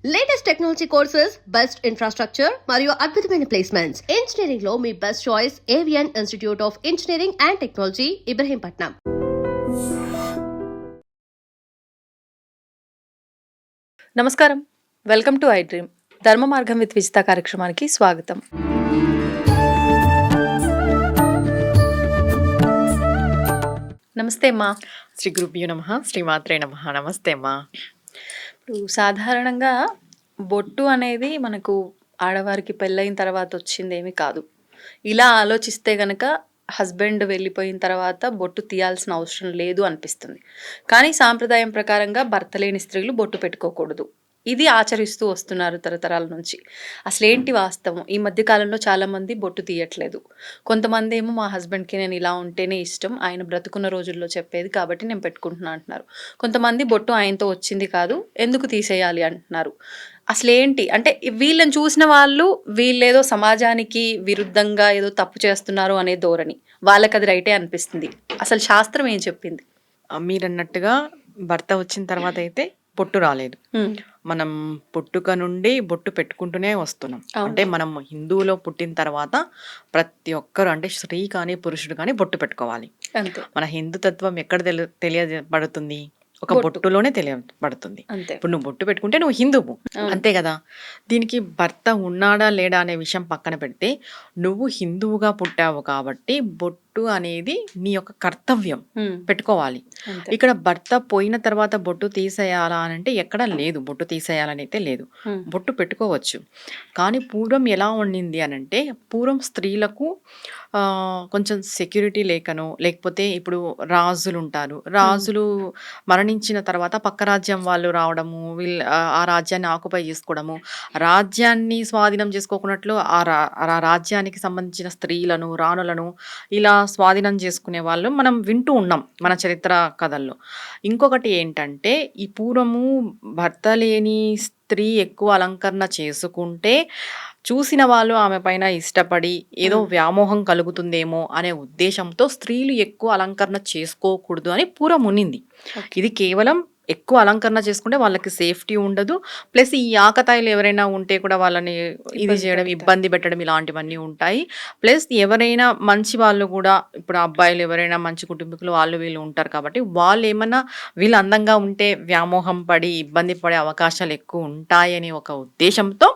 Latest technology courses, best infrastructure మరియు అద్భుతమైన placements. Engineering లో మీ best choice Avion institute of engineering and technology, Ibrahimpatnam. నమస్కారం, వెల్కమ్ టు ఐ డ్రీమ్. ధర్మ మార్గం విత్ విజిత కార్యక్రమానికి స్వాగతం. నమస్తే అమ్మా. శ్రీ గురుభ్యో నమః, శ్రీమాత్రే నమః. నమస్తే అమ్మా. ఇప్పుడు సాధారణంగా బొట్టు అనేది మనకు ఆడవారికి పెళ్ళైన తర్వాత వచ్చిందేమీ కాదు. ఇలా ఆలోచిస్తే గనక హస్బెండ్ వెళ్ళిపోయిన తర్వాత బొట్టు తీయాల్సిన అవసరం లేదు అనిపిస్తుంది. కానీ సాంప్రదాయం ప్రకారంగా భర్త లేని స్త్రీలు బొట్టు పెట్టుకోకూడదు. ఇది ఆచరిస్తూ వస్తున్నారు తరతరాల నుంచి. అసలేంటి వాస్తవం? ఈ మధ్య కాలంలో చాలామంది బొట్టు తీయట్లేదు. కొంతమంది ఏమో మా హస్బెండ్కి నేను ఇలా ఉంటేనే ఇష్టం, ఆయన బ్రతుకున్న రోజుల్లో చెప్పేది కాబట్టి నేను పెట్టుకుంటున్నా అంటున్నారు. కొంతమంది బొట్టు ఆయనతో వచ్చింది కాదు, ఎందుకు తీసేయాలి అంటున్నారు. అసలేంటి అంటే వీళ్ళని చూసిన వాళ్ళు వీళ్ళేదో సమాజానికి విరుద్ధంగా ఏదో తప్పు చేస్తున్నారు అనే ధోరణి, వాళ్ళకి అది రైటే అనిపిస్తుంది. అసలు శాస్త్రం ఏం చెప్పింది? మీరన్నట్టుగా భర్త వచ్చిన తర్వాత అయితే బొట్టు రాలేదు. మనం పుట్టుక నుండి బొట్టు పెట్టుకుంటూనే వస్తున్నాం. అంటే మనం హిందువులో పుట్టిన తర్వాత ప్రతి ఒక్కరు, అంటే స్త్రీ కానీ పురుషుడు కానీ బొట్టు పెట్టుకోవాలి. అంతే. మన హిందూ తత్వం ఎక్కడ తెలియబడుతుంది? ఒక బొట్టులోనే తెలియబడుతుంది. ఇప్పుడు నువ్వు బొట్టు పెట్టుకుంటే నువ్వు హిందువు, అంతే కదా. దీనికి భర్త ఉన్నాడా లేడా అనే విషయం పక్కన పెడితే, నువ్వు హిందువుగా పుట్టావు కాబట్టి బొట్టు అనేది నీ యొక్క కర్తవ్యం, పెట్టుకోవాలి. ఇక్కడ భర్త పోయిన తర్వాత బొట్టు తీసేయాలా అని అంటే ఎక్కడా లేదు. బొట్టు తీసేయాలని అయితే లేదు, బొట్టు పెట్టుకోవచ్చు. కానీ పూర్వం ఎలా ఉండింది అని అంటే, పూర్వం స్త్రీలకు కొంచెం సెక్యూరిటీ లేకనో, లేకపోతే ఇప్పుడు రాజులు ఉంటారు, రాజులు మరణించిన తర్వాత పక్క రాజ్యం వాళ్ళు రావడము, ఆ రాజ్యాన్ని ఆక్యుపై చేసుకోవడము, రాజ్యాన్ని స్వాధీనం చేసుకోకున్నట్లు ఆ రాజ్యానికి సంబంధించిన స్త్రీలను, రాణులను ఇలా స్వాధీనం చేసుకునే వాళ్ళు మనం వింటూ ఉన్నాం మన చరిత్ర కథల్లో. ఇంకొకటి ఏంటంటే, ఈ పూర్వము భర్త లేని స్త్రీ ఎక్కువ అలంకరణ చేసుకుంటే చూసిన వాళ్ళు ఆమె పైన ఇష్టపడి ఏదో వ్యామోహం కలుగుతుందేమో అనే ఉద్దేశంతో స్త్రీలు ఎక్కువ అలంకరణ చేసుకోకూడదు అని పూర్వం ఉన్నింది. ఇది కేవలం ఎక్కువ అలంకరణ చేసుకుంటే వాళ్ళకి సేఫ్టీ ఉండదు, ప్లస్ ఈ ఆకతాయిలు ఎవరైనా ఉంటే కూడా వాళ్ళని ఇది చేయడం, ఇబ్బంది పెట్టడం, ఇలాంటివన్నీ ఉంటాయి. ప్లస్ ఎవరైనా మంచి వాళ్ళు కూడా, ఇప్పుడు అబ్బాయిలు ఎవరైనా మంచి కుటుంబీకులు వాళ్ళు వీళ్ళు ఉంటారు కాబట్టి వాళ్ళు ఏమన్నా వీళ్ళు అందంగా ఉంటే వ్యామోహం పడి ఇబ్బంది పడే అవకాశాలు ఎక్కువ ఉంటాయని ఒక ఉద్దేశంతో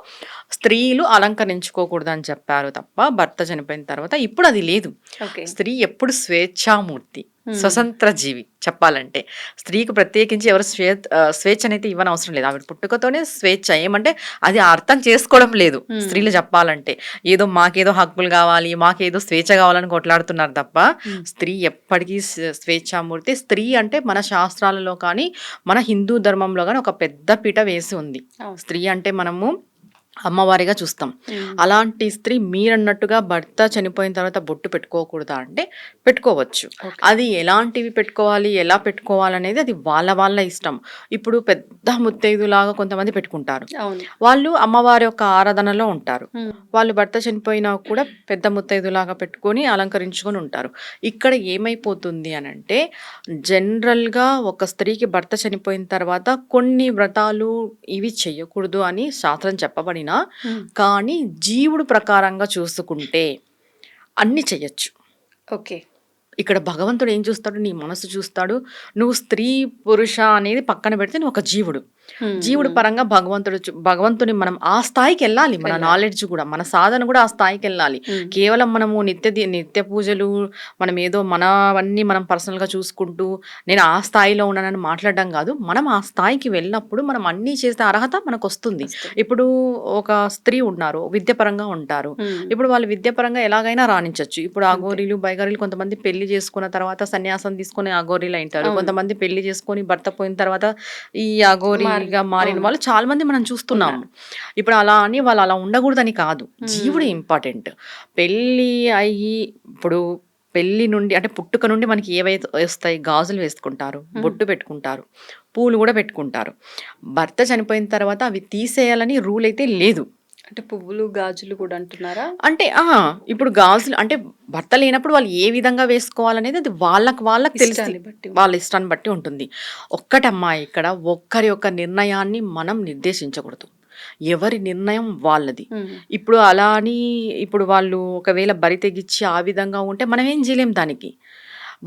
స్త్రీలు అలంకరించుకోకూడదు అని చెప్పారు తప్ప, భర్త చనిపోయిన తర్వాత ఇప్పుడు అది లేదు. స్త్రీ ఎప్పుడు స్వేచ్ఛామూర్తి, స్వతంత్ర జీవి. చెప్పాలంటే స్త్రీకి ప్రత్యేకించి ఎవరు స్వేచ్ఛనైతే ఇవ్వని అవసరం లేదు. ఆవిడ పుట్టుకతోనే స్వేచ్ఛ. ఏమంటే అది అర్థం చేసుకోవడం లేదు స్త్రీలు. చెప్పాలంటే ఏదో మాకేదో హక్కులు కావాలి, మాకేదో స్వేచ్ఛ కావాలని కొట్లాడుతున్నారు తప్ప, స్త్రీ ఎప్పటికీ స్వేచ్ఛామూర్తి. స్త్రీ అంటే మన శాస్త్రాలలో కానీ మన హిందూ ధర్మంలో కానీ ఒక పెద్ద పీట వేసి ఉంది. స్త్రీ అంటే మనము అమ్మవారిగా చూస్తాం. అలాంటి స్త్రీ మీరన్నట్టుగా భర్త చనిపోయిన తర్వాత బొట్టు పెట్టుకోకూడదా అంటే పెట్టుకోవచ్చు. అది ఎలాంటివి పెట్టుకోవాలి, ఎలా పెట్టుకోవాలనేది అది వాళ్ళ ఇష్టం. ఇప్పుడు పెద్ద ముత్తైదులాగా కొంతమంది పెట్టుకుంటారు, వాళ్ళు అమ్మవారి యొక్క ఆరాధనలో ఉంటారు. వాళ్ళు భర్త చనిపోయినా కూడా పెద్ద ముత్తైదులాగా పెట్టుకొని అలంకరించుకొని ఉంటారు. ఇక్కడ ఏమైపోతుంది అని అంటే, జనరల్గా ఒక స్త్రీకి భర్త చనిపోయిన తర్వాత కొన్ని వ్రతాలు ఇవి చెయ్యకూడదు అని శాస్త్రం చెప్పబడి, కానీ జీవుడు ప్రకారంగా చూసుకుంటే అన్ని చెయ్యొచ్చు. ఓకే. ఇక్కడ భగవంతుడు ఏం చూస్తాడు? నీ మనసు చూస్తాడు. నువ్వు స్త్రీ పురుష అనేది పక్కన పెడితే నువ్వు ఒక జీవుడు. జీవుడు పరంగా భగవంతుని మనం ఆ స్థాయికి వెళ్ళాలి. మన నాలెడ్జ్ కూడా, మన సాధన కూడా ఆ స్థాయికి వెళ్ళాలి. కేవలం మనము నిత్య పూజలు, మనం ఏదో మనవన్నీ మనం పర్సనల్ గా చూసుకుంటూ నేను ఆ స్థాయిలో ఉన్నానని మాట్లాడడం కాదు. మనం ఆ స్థాయికి వెళ్ళినప్పుడు మనం అన్ని చేసే అర్హత మనకు వస్తుంది. ఇప్పుడు ఒక స్త్రీ ఉన్నారు, విద్యాపరంగా ఉంటారు. ఇప్పుడు వాళ్ళు విద్యాపరంగా ఎలాగైనా రాణించవచ్చు. ఇప్పుడు అఘోరీలు, బైగారీలు కొంతమంది పెళ్లి చేసుకున్న తర్వాత సన్యాసం తీసుకుని అఘోరీలు అంటారు. కొంతమంది పెళ్లి చేసుకొని భర్త పోయిన తర్వాత ఈ అఘోరీగా మారిన వాళ్ళు చాలా మంది మనం చూస్తున్నాము. ఇప్పుడు అలా అని వాళ్ళు అలా ఉండకూడదని కాదు, జీవుడు ఇంపార్టెంట్. పెళ్లి అయ్యి ఇప్పుడు పెళ్లి నుండి అంటే పుట్టుక నుండి మనకి ఏవైతే వస్తాయి, గాజులు వేసుకుంటారు, బొట్టు పెట్టుకుంటారు, పూలు కూడా పెట్టుకుంటారు. భర్త చనిపోయిన తర్వాత అవి తీసేయాలని రూల్ అయితే లేదు. అంటే పువ్వులు, గాజులు కూడా అంటున్నారా? అంటే ఇప్పుడు గాజులు అంటే భర్త లేనప్పుడు వాళ్ళు ఏ విధంగా వేసుకోవాలనేది అది వాళ్ళకి తెలిసి ఇష్టాన్ని బట్టి. వాళ్ళ ఇష్టాన్ని బట్టి ఉంటుంది. ఒక్కటమ్మా ఇక్కడ ఒక్కరి యొక్క నిర్ణయాన్ని మనం నిర్దేశించకూడదు. ఎవరి నిర్ణయం వాళ్ళది. ఇప్పుడు అలా అని ఇప్పుడు వాళ్ళు ఒకవేళ బరి తెగించి ఆ విధంగా ఉంటే మనం ఏం చేయలేం దానికి.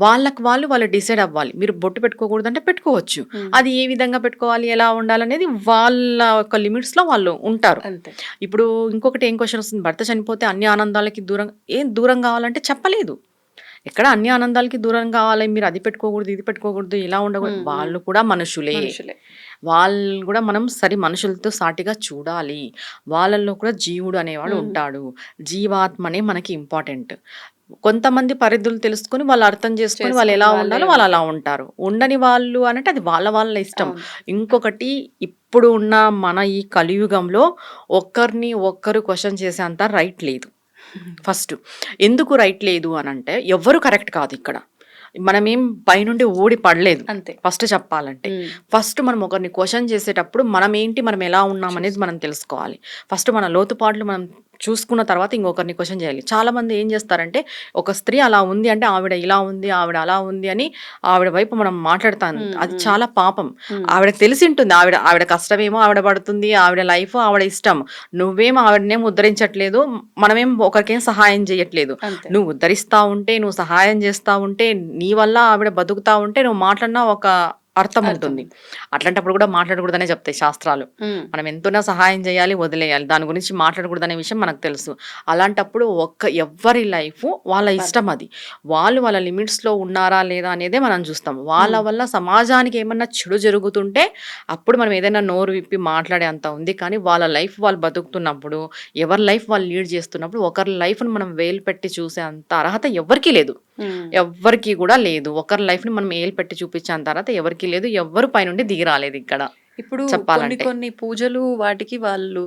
వాళ్ళు డిసైడ్ అవ్వాలి. మీరు బొట్టు పెట్టుకోకూడదంటే పెట్టుకోవచ్చు. అది ఏ విధంగా పెట్టుకోవాలి, ఎలా ఉండాలనేది వాళ్ళ యొక్క లిమిట్స్‌లో వాళ్ళు ఉంటారు. అంతే. ఇప్పుడు ఇంకొకటి ఏం క్వెషన్ వస్తుంది, భర్త చనిపోతే అన్ని ఆనందాలకి దూరం కావాలంటే చెప్పలేదు. ఎక్కడ అన్ని ఆనందాలకి దూరం కావాలి, మీరు అది పెట్టుకోకూడదు, ఇది పెట్టుకోకూడదు, ఇలా ఉండకూడదు. వాళ్ళు కూడా మనుషులే. వాళ్ళు కూడా మనం మనుషులతో సాటిగా చూడాలి. వాళ్ళల్లో కూడా జీవుడు అనేవాడు ఉంటాడు. జీవాత్మనే మనకి ఇంపార్టెంట్. కొంతమంది పరిధులు తెలుసుకొని వాళ్ళు అర్థం చేసుకొని వాళ్ళు ఎలా ఉండాలో వాళ్ళు అలా ఉంటారు. ఉండని వాళ్ళు అనంటే అది వాళ్ళ ఇష్టం. ఇంకొకటి ఇప్పుడు ఉన్న మన ఈ కలియుగంలో ఒక్కరిని ఒక్కరు క్వశ్చన్ చేసేంత రైట్ లేదు. ఫస్ట్ ఎందుకు రైట్ లేదు అనంటే ఎవ్వరు కరెక్ట్ కాదు ఇక్కడ. మనమేం పైనుండి ఊడి పడలేదు. అంతే. ఫస్ట్ చెప్పాలంటే ఫస్ట్ మనం ఒకరిని క్వశ్చన్ చేసేటప్పుడు మనం ఏంటి, మనం ఎలా ఉన్నాం అనేది మనం తెలుసుకోవాలి. ఫస్ట్ మన లోతుపాట్లు మనం చూసుకున్న తర్వాత ఇంకొకరిని క్వశ్చన్ చేయాలి. చాలా మంది ఏం చేస్తారంటే ఒక స్త్రీ అలా ఉంది అంటే ఆవిడ ఇలా ఉంది, ఆవిడ అలా ఉంది అని ఆవిడ వైపు మనం మాట్లాడతాం. అది చాలా పాపం. ఆవిడకి తెలిసి ఉంటుంది ఆవిడ కష్టమేమో ఆవిడ పడుతుంది, ఆవిడ లైఫ్ ఆవిడ ఇష్టం. నువ్వేం ఆవిడనేం ఉద్ధరించట్లేదు, మనమేం ఒకరికేం సహాయం చేయట్లేదు. నువ్వు ఉద్ధరిస్తా ఉంటే, నువ్వు సహాయం చేస్తా ఉంటే, నీ వల్ల ఆవిడ బతుకుతా ఉంటే నువ్వు మాట్లాడినా ఒక అర్థం ఉంటుంది. అట్లాంటప్పుడు కూడా మాట్లాడకూడదనే చెప్తాయి శాస్త్రాలు. మనం ఎంతైనా సహాయం చేయాలి, వదిలేయాలి, దాని గురించి మాట్లాడకూడదనే విషయం మనకు తెలుసు. అలాంటప్పుడు ఎవ్వరి లైఫ్ వాళ్ళ ఇష్టం. అది వాళ్ళ లిమిట్స్లో ఉన్నారా లేదా అనేదే మనం చూస్తాం. వాళ్ళ వల్ల సమాజానికి ఏమన్నా చెడు జరుగుతుంటే అప్పుడు మనం ఏదైనా నోరు విప్పి మాట్లాడే అంత ఉంది. కానీ వాళ్ళ లైఫ్ వాళ్ళు బతుకుతున్నప్పుడు, ఎవరి లైఫ్ వాళ్ళు లీడ్ చేస్తున్నప్పుడు ఒకరి లైఫ్ను మనం వేలు పెట్టి చూసే అంత అర్హత ఎవరికీ లేదు. ఎవ్వరికి కూడా లేదు. ఒకరి లైఫ్ ని మనం ఏలు పెట్టి చూపించాను తర్వాత ఎవరికి లేదు. ఎవ్వరు పైనుండి దిగి రాలేదు ఇక్కడ. ఇప్పుడు చెప్పాలంటే కొన్ని పూజలు వాటికి వాళ్ళు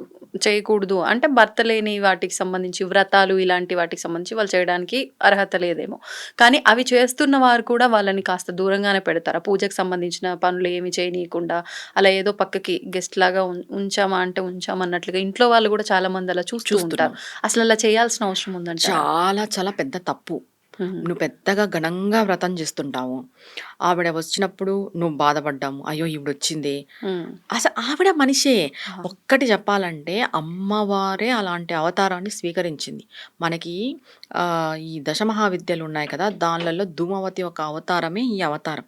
చేయకూడదు అంటే భర్త లేని వాటికి సంబంధించి వ్రతాలు ఇలాంటి వాటికి సంబంధించి వాళ్ళు చేయడానికి అర్హత లేదేమో. కానీ అవి చేస్తున్న వారు కూడా వాళ్ళని కాస్త దూరంగానే పెడతారు. పూజకు సంబంధించిన పనులు ఏమి చేయనీయకుండా అలా ఏదో పక్కకి గెస్ట్ లాగా ఉంచామా అంటే ఉంచామన్నట్లుగా ఇంట్లో వాళ్ళు కూడా చాలా మంది అలా చూస్తూ ఉంటారు. అసలు అలా చేయాల్సిన అవసరం ఉందంట. చాలా చాలా పెద్ద తప్పు. నువ్వు పెద్దగా ఘనంగా వ్రతం చేస్తుంటావు, ఆవిడ వచ్చినప్పుడు నువ్వు బాధపడ్డాము, అయ్యో ఈవిడ వచ్చింది. అసలు ఆవిడ మనిషే. ఒక్కటి చెప్పాలంటే అమ్మవారే అలాంటి అవతారాన్ని స్వీకరించింది. మనకి ఈ దశమహావిద్యలు ఉన్నాయి కదా, దానిలలో ధూమవతి ఒక అవతారమే ఈ అవతారం.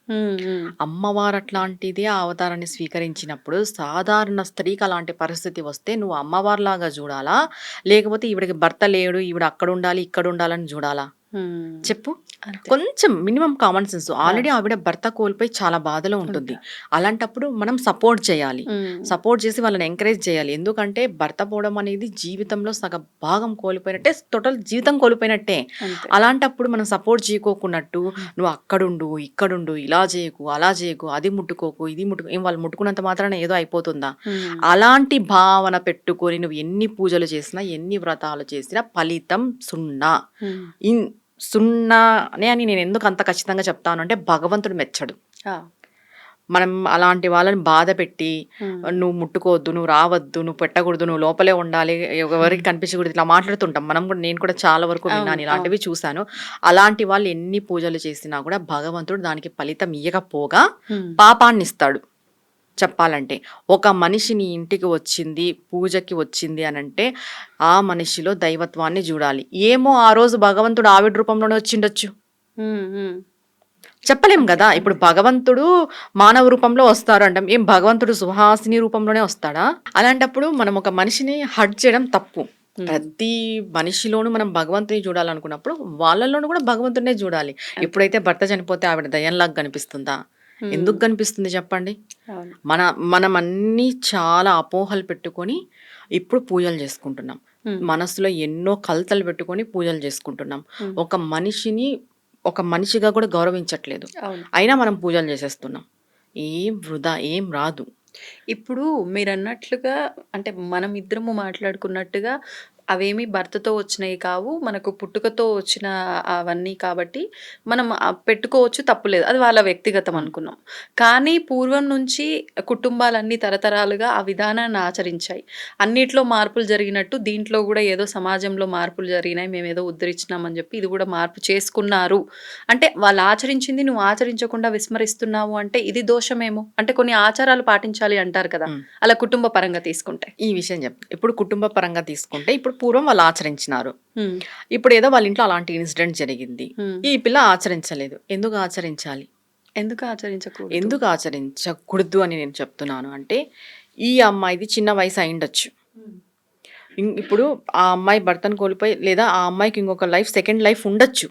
అమ్మవారు అట్లాంటిదే ఆ అవతారాన్ని స్వీకరించినప్పుడు సాధారణ స్త్రీకి అలాంటి పరిస్థితి వస్తే నువ్వు అమ్మవారిలాగా చూడాలా, లేకపోతే ఈవిడకి భర్త లేడు, ఈవిడ అక్కడ ఉండాలి ఇక్కడ ఉండాలని చూడాలా? చెప్పు. కొంచెం మినిమం కామన్ సెన్స్. ఆల్రెడీ ఆవిడ భర్త కోల్పోయి చాలా బాధలో ఉంటుంది. అలాంటప్పుడు మనం సపోర్ట్ చేయాలి. సపోర్ట్ చేసి వాళ్ళని ఎంకరేజ్ చేయాలి. ఎందుకంటే భర్త పోవడం అనేది జీవితంలో సగ భాగం కోల్పోయినట్టే, టోటల్ జీవితం కోల్పోయినట్టే. అలాంటప్పుడు మనం సపోర్ట్ చేయకోకున్నట్టు నువ్వు అక్కడుండు ఇక్కడుండు, ఇలా చేయకు అలా చేయకు, అది ముట్టుకోకు ఇది ముట్టుకో, ఏం వాళ్ళు ముట్టుకున్నంత మాత్రాన ఏదో అయిపోతుందా? అలాంటి భావన పెట్టుకొని నువ్వు ఎన్ని పూజలు చేసినా ఎన్ని వ్రతాలు చేసినా ఫలితం సున్నా. సున్నానే అని నేను ఎందుకు అంత ఖచ్చితంగా చెప్తాను అంటే భగవంతుడు మెచ్చడు. మనం అలాంటి వాళ్ళని బాధ పెట్టి నువ్వు ముట్టుకోవద్దు, నువ్వు రావద్దు, నువ్వు పెట్టకూడదు, నువ్వు లోపలే ఉండాలి, ఎవరికి కనిపించకూడదు, ఇట్లా మాట్లాడుతుంటాం మనం కూడా. నేను కూడా చాలా వరకు విన్నాను, ఇలాంటివి చూశాను. అలాంటి వాళ్ళు ఎన్ని పూజలు చేసినా కూడా భగవంతుడు దానికి ఫలితం ఇయ్యకపోగా పాపాన్ని ఇస్తాడు. చెప్పాలంటే ఒక మనిషిని ఇంటికి వచ్చింది, పూజకి వచ్చింది అనంటే ఆ మనిషిలో దైవత్వాన్ని చూడాలి. ఏమో ఆ రోజు భగవంతుడు ఆవిడ రూపంలోనే వచ్చిండొచ్చు, చెప్పలేం కదా. ఇప్పుడు భగవంతుడు మానవ రూపంలో వస్తారు అంటాం, ఏం భగవంతుడు సుహాసిని రూపంలోనే వస్తాడా? అలాంటప్పుడు మనం ఒక మనిషిని హర్ట్ చేయడం తప్పు. ప్రతి మనిషిలోనూ మనం భగవంతుని చూడాలనుకున్నప్పుడు వాళ్ళలోనూ కూడా భగవంతుడినే చూడాలి. ఎప్పుడైతే భర్త చనిపోతే ఆవిడ దయ్యంలాగా కనిపిస్తుందా? ఎందుకు కనిపిస్తుంది చెప్పండి? మనం అన్ని చాలా అపోహలు పెట్టుకొని ఇప్పుడు పూజలు చేసుకుంటున్నాం. మనసులో ఎన్నో కలతలు పెట్టుకొని పూజలు చేసుకుంటున్నాం. ఒక మనిషిని ఒక మనిషిగా కూడా గౌరవించట్లేదు. అయినా మనం పూజలు చేసేస్తున్నాం. ఏం వృధా, ఏం రాదు. ఇప్పుడు మీరన్నట్లుగా అంటే మనం ఇద్దరము మాట్లాడుకున్నట్టుగా అవేమి భర్తతో వచ్చినయి కావు. మనకు పుట్టుకతో వచ్చిన అవన్నీ కాబట్టి మనం పెట్టుకోవచ్చు తప్పులేదు. అది వాళ్ళ వ్యక్తిగతం అనుకున్నాం. కానీ పూర్వం నుంచి కుటుంబాలన్నీ తరతరాలుగా ఆ విధానాన్ని ఆచరించాయి. అన్నిట్లో మార్పులు జరిగినట్టు దీంట్లో గూడా ఏదో సమాజంలో మార్పులు జరిగినాయి. మేమేదో ఉద్ధరించినామని జెప్పి ఇది గూడా మార్పు చేసుకున్నారు. అంటే వాళ్ళు ఆచరించింది నువ్వు ఆచరించకుండా విస్మరిస్తున్నావు అంటే ఇది దోషమేమో. అంటే కొన్ని ఆచారాలు పాటించాలి అంటారు కదా! అలా కుటుంబ పరంగా తీసుకుంటే. ఈ విషయం చెప్తా. ఇప్పుడు కుటుంబ పరంగా తీసుకుంటే ఇప్పుడు పూర్వం వాళ్ళు ఆచరించినారు. ఇప్పుడు ఏదో వాళ్ళ ఇంట్లో అలాంటి ఇన్సిడెంట్ జరిగింది. ఈ పిల్ల ఆచరించలేదు. ఎందుకు ఆచరించాలి? ఎందుకు ఆచరించకూడదు అని నేను చెప్తున్నాను అంటే, ఈ అమ్మాయిది చిన్న వయసు అయిండొచ్చు. ఇప్పుడు ఆ అమ్మాయి భర్తను కోల్పోయి లేదా ఆ అమ్మాయికి ఇంకొక లైఫ్ సెకండ్ లైఫ్ ఉండొచ్చు.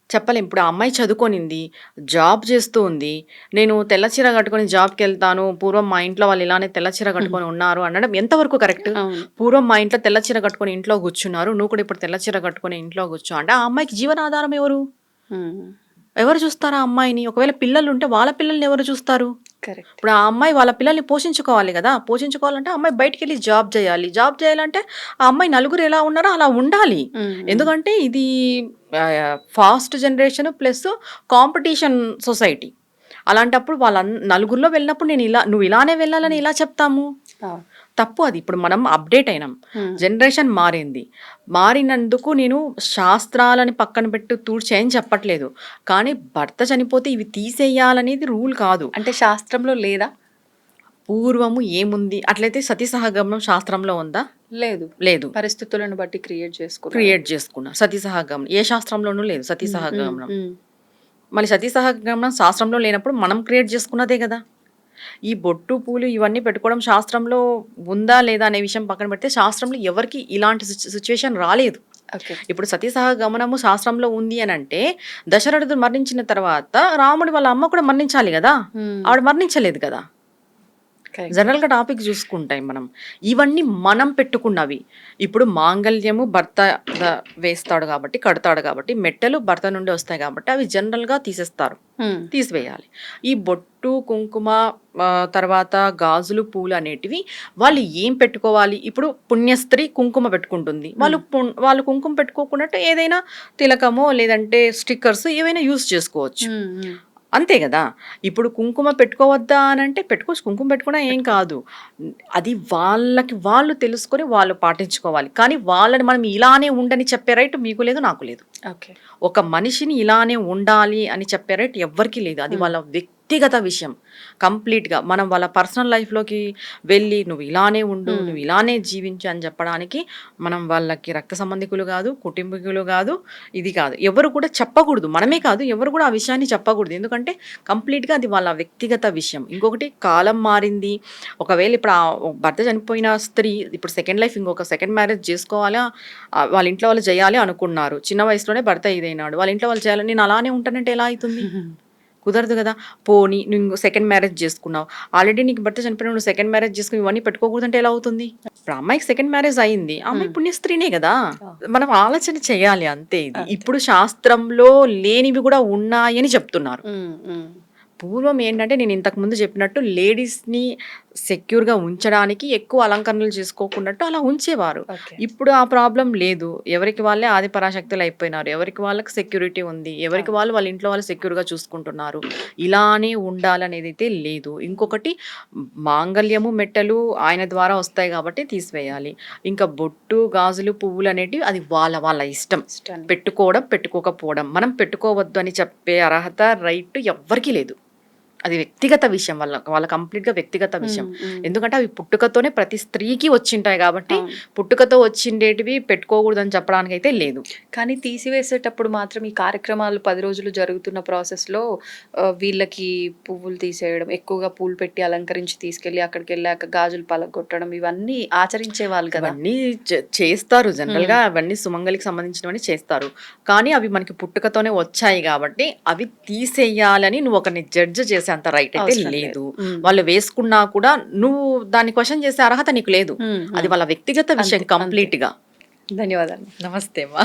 చెప్పలేం. ఇప్పుడు ఆ అమ్మాయి చదువుకొనింది, జాబ్ చేస్తూ ఉంది. నేను తెల్ల చీర కట్టుకొని జాబ్కి వెళ్తాను, పూర్వం మా ఇంట్లో వాళ్ళు ఇలానే తెల్ల చీర కట్టుకొని ఉన్నారు అనడం ఎంతవరకు కరెక్ట్? పూర్వం మా ఇంట్లో తెల్ల చీర కట్టుకొని ఇంట్లో కూర్చున్నారు, నువ్వు కూడా ఇప్పుడు తెల్ల చీర కట్టుకొని ఇంట్లో కూర్చో అంటే ఆ అమ్మాయికి జీవనాధారం ఎవరు? ఎవరు చూస్తారు ఆ అమ్మాయిని? ఒకవేళ పిల్లలు ఉంటే వాళ్ళ పిల్లల్ని ఎవరు చూస్తారు? ఇప్పుడు ఆ అమ్మాయి వాళ్ళ పిల్లల్ని పోషించుకోవాలి కదా. పోషించుకోవాలంటే ఆ అమ్మాయి బయటికి వెళ్ళి జాబ్ చేయాలి. జాబ్ చేయాలంటే ఆ అమ్మాయి నలుగురు ఎలా ఉన్నారో అలా ఉండాలి. ఎందుకంటే ఇది fast generation plus competition society. అలాంటప్పుడు వాళ్ళ నలుగురిలో వెళ్ళినప్పుడు నువ్వు ఇలానే వెళ్ళాలని ఇలా చెప్తాము? తప్పు అది. ఇప్పుడు మనం అప్డేట్ అయినాం, జనరేషన్ మారింది. మారినందుకు నేను శాస్త్రాలని పక్కన పెట్టి తూడ్చేయని చెప్పట్లేదు, కానీ భర్త చనిపోతే ఇవి తీసేయాలనేది రూల్ కాదు. అంటే శాస్త్రంలో లేదా? పూర్వము ఏముంది? అట్లయితే సతీ సహగమనం శాస్త్రంలో ఉందా? లేదు. పరిస్థితులను బట్టి క్రియేట్ చేసుకున్నా. సతీ సహగమనం ఏ శాస్త్రంలోనూ లేదు. సతీ సహగమనం మళ్ళీ సతీ సహగమనం శాస్త్రంలో లేనప్పుడు మనం క్రియేట్ చేసుకున్నదే కదా. ఈ బొట్టు పూలు ఇవన్నీ పెట్టుకోవడం శాస్త్రంలో ఉందా లేదా అనే విషయం పక్కన పెడితే, శాస్త్రంలో ఎవరికి ఇలాంటి సిచ్యువేషన్ రాలేదు. ఇప్పుడు సతీ సహగమనము శాస్త్రంలో ఉంది అని అంటే, దశరథుడు మరణించిన తర్వాత రాముడి వాళ్ళ అమ్మ కూడా మరణించాలి కదా, ఆవిడ మరణించలేదు కదా. జనరల్ గా టాపిక్ చూసుకుంటాయి మనం. ఇవన్నీ మనం పెట్టుకున్నవి. ఇప్పుడు మాంగళ్యము భర్త వేస్తాడు కాబట్టి, కడతాడు కాబట్టి, మెట్టెలు భర్త నుండి వస్తాయి కాబట్టి అవి జనరల్ గా తీసివేయాలి. ఈ బొట్టు కుంకుమ తర్వాత గాజులు పూలు అనేటివి వాళ్ళు ఏం పెట్టుకోవాలి? ఇప్పుడు పుణ్యస్త్రీ కుంకుమ పెట్టుకుంటుంది, వాళ్ళు కుంకుమ పెట్టుకోకున్నట్టు ఏదైనా తిలకమో లేదంటే స్టిక్కర్స్ ఏవైనా యూజ్ చేసుకోవచ్చు. అంతే కదా. ఇప్పుడు కుంకుమ పెట్టుకోవద్దా అని అంటే పెట్టుకోవచ్చు, కుంకుమ పెట్టుకున్నా ఏం కాదు. అది వాళ్ళకి వాళ్ళు తెలుసుకొని వాళ్ళు పాటించుకోవాలి. కానీ వాళ్ళని మనం ఇలానే ఉండని చెప్పే రైట్ మీకు లేదు, నాకు లేదు. ఒక మనిషిని ఇలానే ఉండాలి అని చెప్పే రైట్ ఎవ్వరికి లేదు. అది వాళ్ళ వ్యక్తిగత విషయం. కంప్లీట్గా మనం వాళ్ళ పర్సనల్ లైఫ్లోకి వెళ్ళి నువ్వు ఇలానే ఉండు, నువ్వు ఇలానే జీవించు అని చెప్పడానికి మనం వాళ్ళకి రక్త సంబంధికులు కాదు, కుటుంబీకులు కాదు, ఇది కాదు, ఎవరు కూడా చెప్పకూడదు. మనమే కాదు, ఎవరు కూడా ఆ విషయాన్ని చెప్పకూడదు. ఎందుకంటే కంప్లీట్గా అది వాళ్ళ వ్యక్తిగత విషయం. ఇంకొకటి, కాలం మారింది. ఒకవేళ ఇప్పుడు ఆ భర్త చనిపోయిన స్త్రీ ఇప్పుడు సెకండ్ లైఫ్ ఇంకొక సెకండ్ మ్యారేజ్ చేసుకోవాలా, వాళ్ళ ఇంట్లో వాళ్ళు చేయాలి అనుకున్నారు, చిన్న వయసులోనే భర్త ఇదైనాడు, వాళ్ళ ఇంట్లో వాళ్ళు చేయాలని నేను అలానే ఉంటానంటే ఎలా అవుతుంది? కుదరదు కదా. పోనీ నువ్వు సెకండ్ మ్యారేజ్ చేసుకున్నావు, ఆల్రెడీ నీకు భర్త చనిపోయిన నువ్వు సెకండ్ మ్యారేజ్ చేసుకుని ఇవన్నీ పెట్టుకోకూడదంటే ఎలా అవుతుంది? ఇప్పుడు అమ్మాయికి సెకండ్ మ్యారేజ్ అయింది, అమ్మాయి పుణ్యస్త్రీనే కదా. మనం ఆలోచన చేయాలి అంతే. ఇది ఇప్పుడు శాస్త్రంలో లేనివి కూడా ఉన్నాయని చెప్తున్నారు. పూర్వం ఏంటంటే నేను ఇంతకు ముందు చెప్పినట్టు లేడీస్ని సెక్యూర్గా ఉంచడానికి ఎక్కువ అలంకరణలు చేసుకోకున్నట్టు అలా ఉంచేవారు. ఇప్పుడు ఆ ప్రాబ్లం లేదు. ఎవరికి వాళ్ళే ఆది పరాశక్తులు అయిపోయినారు. ఎవరికి వాళ్ళకి సెక్యూరిటీ ఉంది, ఎవరికి వాళ్ళ ఇంట్లో వాళ్ళు సెక్యూర్గా చూసుకుంటున్నారు. ఇలానే ఉండాలనేది అయితే లేదు. ఇంకొకటి, మాంగళ్యము మెట్టలు ఆయన ద్వారా వస్తాయి కాబట్టి తీసివేయాలి. ఇంకా బొట్టు గాజులు పువ్వులు అనేటివి అది వాళ్ళ ఇష్టం. పెట్టుకోవడం పెట్టుకోకపోవడం, మనం పెట్టుకోవద్దు అని చెప్పే అర్హత రైట్ ఎవ్వరికీ లేదు. అది వ్యక్తిగత విషయం, వాళ్ళ కంప్లీట్గా వ్యక్తిగత విషయం. ఎందుకంటే అవి పుట్టుకతోనే ప్రతి స్త్రీకి వచ్చింటాయి కాబట్టి పుట్టుకతో వచ్చిండేటివి పెట్టుకోకూడదని చెప్పడానికి అయితే లేదు. కానీ తీసివేసేటప్పుడు మాత్రం ఈ కార్యక్రమాలు 10 రోజులు జరుగుతున్న ప్రాసెస్లో వీళ్ళకి పువ్వులు తీసేయడం, ఎక్కువగా పూలు పెట్టి అలంకరించి తీసుకెళ్ళి అక్కడికి వెళ్ళాక గాజులు పలగొట్టడం ఇవన్నీ ఆచరించే వాళ్ళు కదా. అవన్నీ చేస్తారు జనరల్గా, అవన్నీ సుమంగలికి సంబంధించినవన్నీ చేస్తారు. కానీ అవి మనకి పుట్టుకతోనే వచ్చాయి కాబట్టి అవి తీసేయాలని నువ్వు ఒకరిని జడ్జ్ చేసే అంత రైట్ అయితే లేదు. వాళ్ళు వేసుకున్నా కూడా నువ్వు దాన్ని క్వశ్చన్ చేసే అర్హత నీకు లేదు. అది వాళ్ళ వ్యక్తిగత విషయం కంప్లీట్ గా. ధన్యవాదాలు. నమస్తే అమ్మా.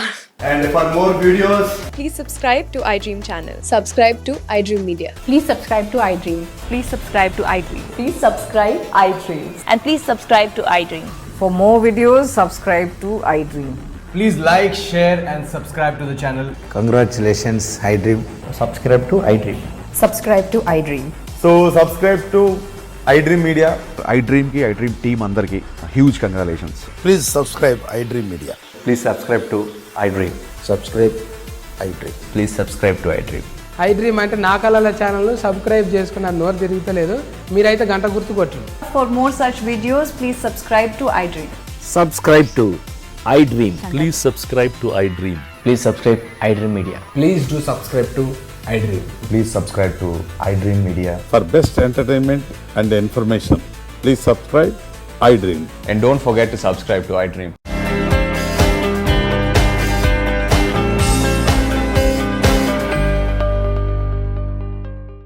And for more videos, Please subscribe to iDream channel. Subscribe to iDream Media. Please subscribe to iDream. Please subscribe to iDream. Please subscribe iDream. And please subscribe to iDream. For more videos, subscribe to iDream. please like, share, and subscribe to the channel. Congratulations, iDream. Subscribe to iDream. Subscribe to iDream. So subscribe to iDream Media. iDream ki iDream team andarki huge congratulations. Please subscribe iDream Media. Please subscribe to iDream. Subscribe iDream. Please subscribe to iDream. iDream అంటే నా కళల ఛానల్ను subscribe చేసుకున్న నోరు తిరుగుతలేదు, మీరైతే గంట గుర్తు కొట్టండి. For more such videos, please subscribe to iDream. Subscribe to iDream. Please subscribe to iDream. Please subscribe iDream Media. Please do subscribe to iDream. Please subscribe to iDream Media. For best entertainment and information, please subscribe iDream. And don't forget to subscribe to iDream.